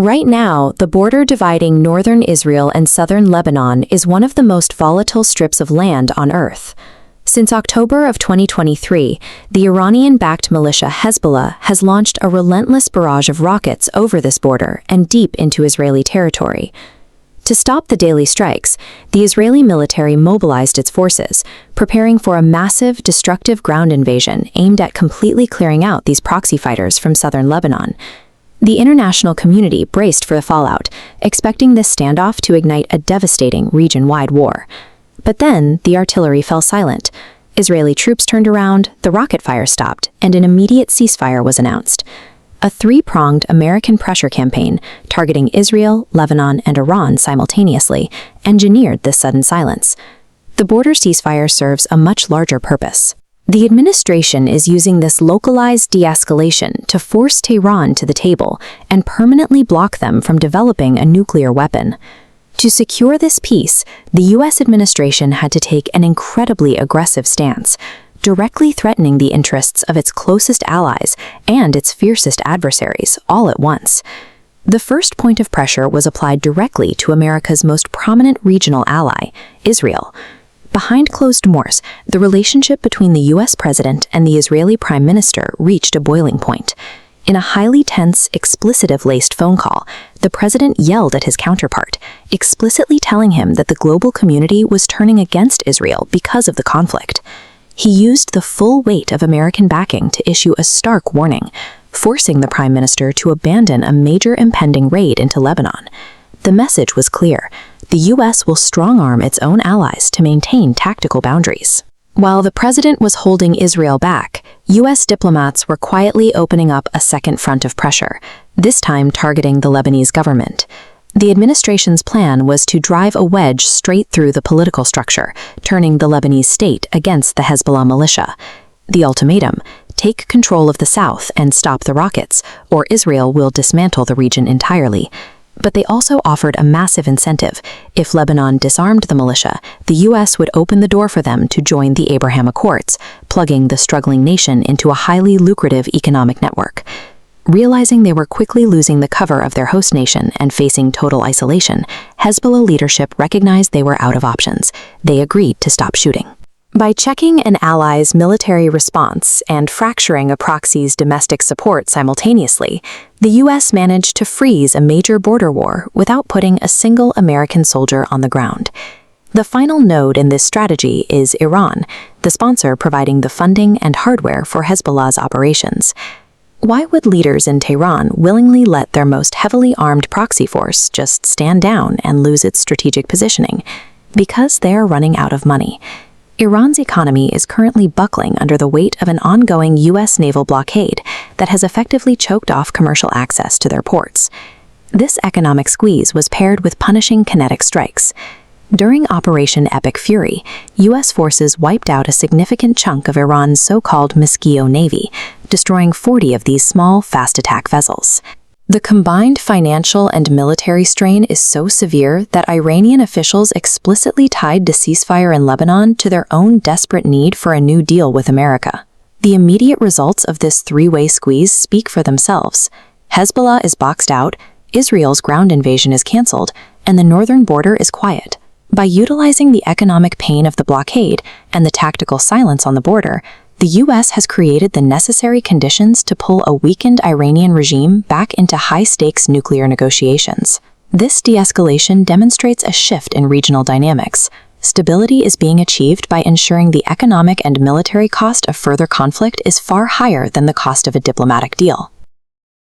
Right now, the border dividing northern Israel and southern Lebanon is one of the most volatile strips of land on Earth. Since October of 2023, the Iranian-backed militia Hezbollah has launched a relentless barrage of rockets over this border and deep into Israeli territory. To stop the daily strikes, the Israeli military mobilized its forces, preparing for a massive, destructive ground invasion aimed at completely clearing out these proxy fighters from southern Lebanon. The international community braced for the fallout, expecting this standoff to ignite a devastating region-wide war. But then, the artillery fell silent. Israeli troops turned around, the rocket fire stopped, and an immediate ceasefire was announced. A three-pronged American pressure campaign targeting Israel, Lebanon, and Iran simultaneously engineered this sudden silence. The border ceasefire serves a much larger purpose. The administration is using this localized de-escalation to force Tehran to the table and permanently block them from developing a nuclear weapon. To secure this peace, the U.S. administration had to take an incredibly aggressive stance, directly threatening the interests of its closest allies and its fiercest adversaries all at once. The first point of pressure was applied directly to America's most prominent regional ally, Israel. Behind closed doors, the relationship between the U.S. president and the Israeli prime minister reached a boiling point. In a highly tense, expletive-laced phone call, the president yelled at his counterpart, explicitly telling him that the global community was turning against Israel because of the conflict. He used the full weight of American backing to issue a stark warning, forcing the prime minister to abandon a major impending raid into Lebanon. The message was clear: the U.S. will strong-arm its own allies to maintain tactical boundaries. While the president was holding Israel back, U.S. diplomats were quietly opening up a second front of pressure, this time targeting the Lebanese government. The administration's plan was to drive a wedge straight through the political structure, turning the Lebanese state against the Hezbollah militia. The ultimatum: take control of the south and stop the rockets, or Israel will dismantle the region entirely. But they also offered a massive incentive. If Lebanon disarmed the militia, the U.S. would open the door for them to join the Abraham Accords, plugging the struggling nation into a highly lucrative economic network. Realizing they were quickly losing the cover of their host nation and facing total isolation, Hezbollah leadership recognized they were out of options. They agreed to stop shooting. By checking an ally's military response and fracturing a proxy's domestic support simultaneously, the U.S. managed to freeze a major border war without putting a single American soldier on the ground. The final node in this strategy is Iran, the sponsor providing the funding and hardware for Hezbollah's operations. Why would leaders in Tehran willingly let their most heavily armed proxy force just stand down and lose its strategic positioning? Because they are running out of money. Iran's economy is currently buckling under the weight of an ongoing U.S. naval blockade that has effectively choked off commercial access to their ports. This economic squeeze was paired with punishing kinetic strikes. During Operation Epic Fury, U.S. forces wiped out a significant chunk of Iran's so-called Mosquito Navy, destroying 40 of these small, fast-attack vessels. The combined financial and military strain is so severe that Iranian officials explicitly tied the ceasefire in Lebanon to their own desperate need for a new deal with America. The immediate results of this three-way squeeze speak for themselves. Hezbollah is boxed out, Israel's ground invasion is canceled, and the northern border is quiet. By utilizing the economic pain of the blockade and the tactical silence on the border, the U.S. has created the necessary conditions to pull a weakened Iranian regime back into high-stakes nuclear negotiations. This de-escalation demonstrates a shift in regional dynamics. Stability is being achieved by ensuring the economic and military cost of further conflict is far higher than the cost of a diplomatic deal.